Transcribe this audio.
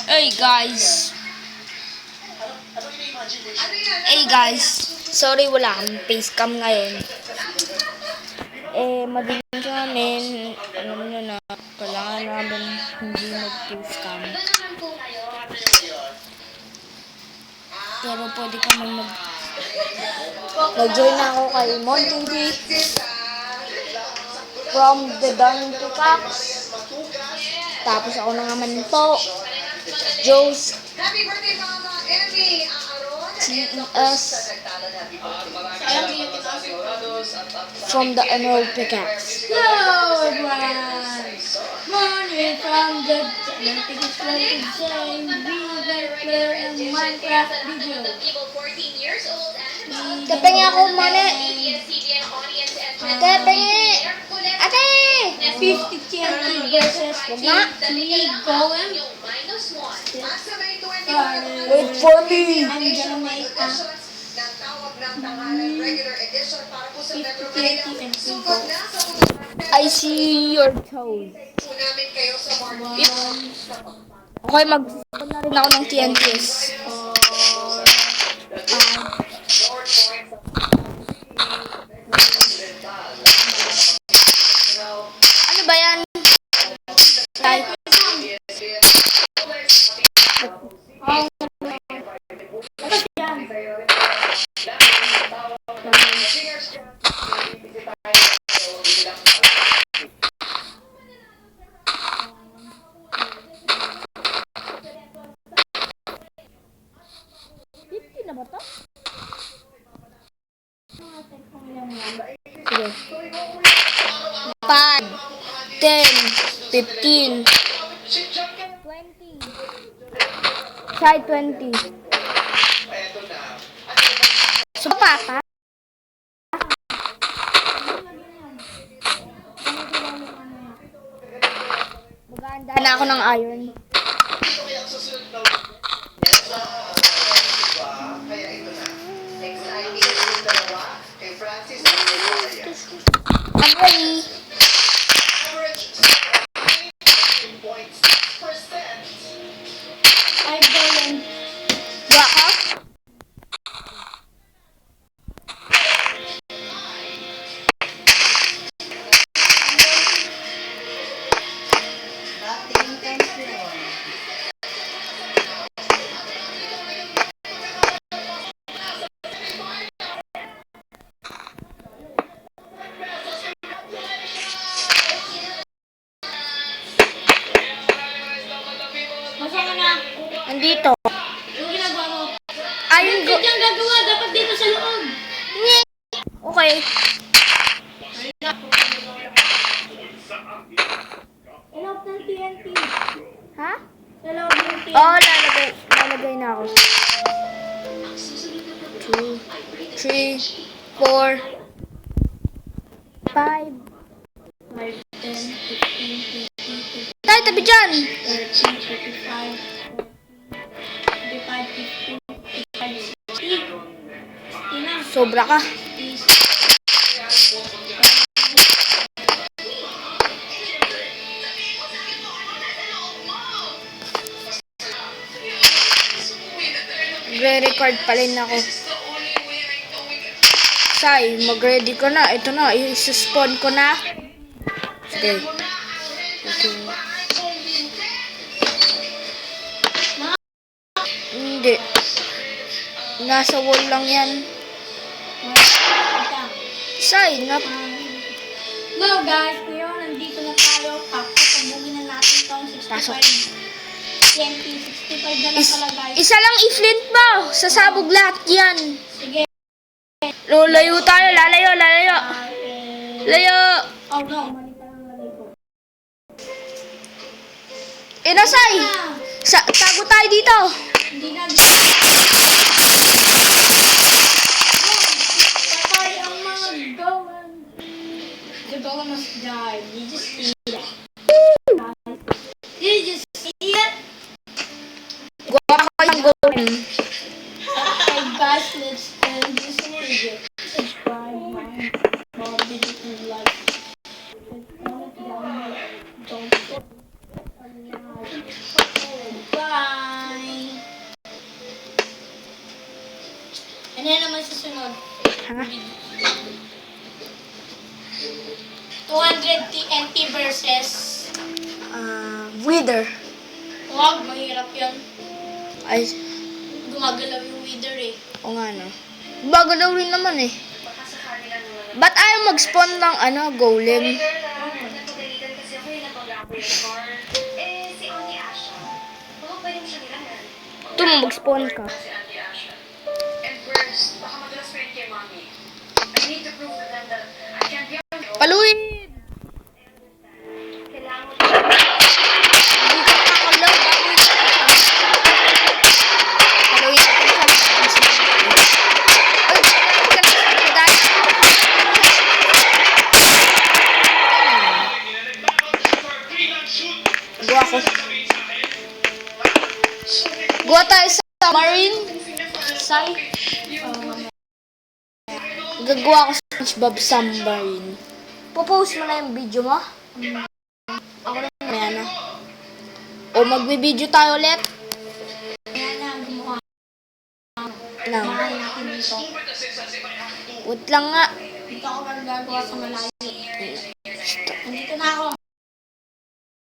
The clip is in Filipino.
Hey guys. Hey guys. Sorry wala akong facecam ngayon. Madilim sa amin. Alam nyo na, kailangan namin hindi mag-facecam. Pero pwede kami nag-join na ako kay Monty from the Darn Peacocks. Tapos ako na naman po, Joe's TES from the Emerald Peacocks. Hello everyone! Morning from the Peacocks playing Minecraft video. Kapeng ako muna. Kapeng! Ate! 50 TNT versus League Golem. Wait for me! I'm gonna make a 50 TNT and League Golem. I see your toes. Okay, mag-phone na rin ako ng TNTs. Ano ba yan? Ay. Na ba to? Sige. 5, 10, 15, 20. Try 20. So, papa? Maganda na ako ng iron. I'm ready. I'm going. Baka? Masama na. Andito. Yung ginagawa mo. Ayun go. Bakit yung gagawa? Dapat dito sa loob. Okay. Ilog ng TNT. Ha? Ilog ng TNT. Oo, lalagay na ako. 2, 3, 4, 5. 5, 10, 15, 20, Tayo, tabi dyan. 30, 35, 45, 50, 55, 60. 60 na. Sobra ka. Magre-record pa rin ako. Sai, mag-ready ka na. Ito na, i-spawn ko na. Sige. Hindi. Nasa wall lang yan. Sai, Hello guys, ngayon nandito na tayo. Papasabugin na natin itong 65. TNT, 65 na lang pala guys. Isa lang i-flint mo. Sasabog lahat yan. Sige. Lalayo tayo. Lalayo. Layo. Oh no, mali pa lang lagay ko. Sai. Tago tayo dito. Hindi na. Patay ang mga golem. The golem must die. You just see that. Did you just see it? Gawa ko yung golem. Okay guys, let's end this video. Subscribe, digital like. Comment down below. Don't forget. Bye. sa sunod. Ha? 200 TNT versus... Wither. Wag, mahirap yun. Ay, Gumagalaw yung wither eh. o nga no. Bago daw rin naman eh. Ba't ayaw mag-spawn ng golem? Napagalitan kasi ako yung napag-upgrade car. Si Auntie Asha. Baka pwede mo siya nilangan. Ito mo, mag-spawn ka. Si Auntie Asha. And first, baka madalas friend kay Mommy. I need to prove to them that I can be on your own. Paluin! Kailangan mo Hindi ka kakalaw. Paluin natin siya. Ay, dahil. Gawa ko. Gawa tayo sa submarine. Sai. Gagawa ko sa SpongeBob submarine. Popost mo na yung video mo? Ako na yan. O magbe-video tayo ulit? Kaya na, gumawa. Lang. Mahal natin dito. Wait lang nga. Dito ako magagawa sa malayo.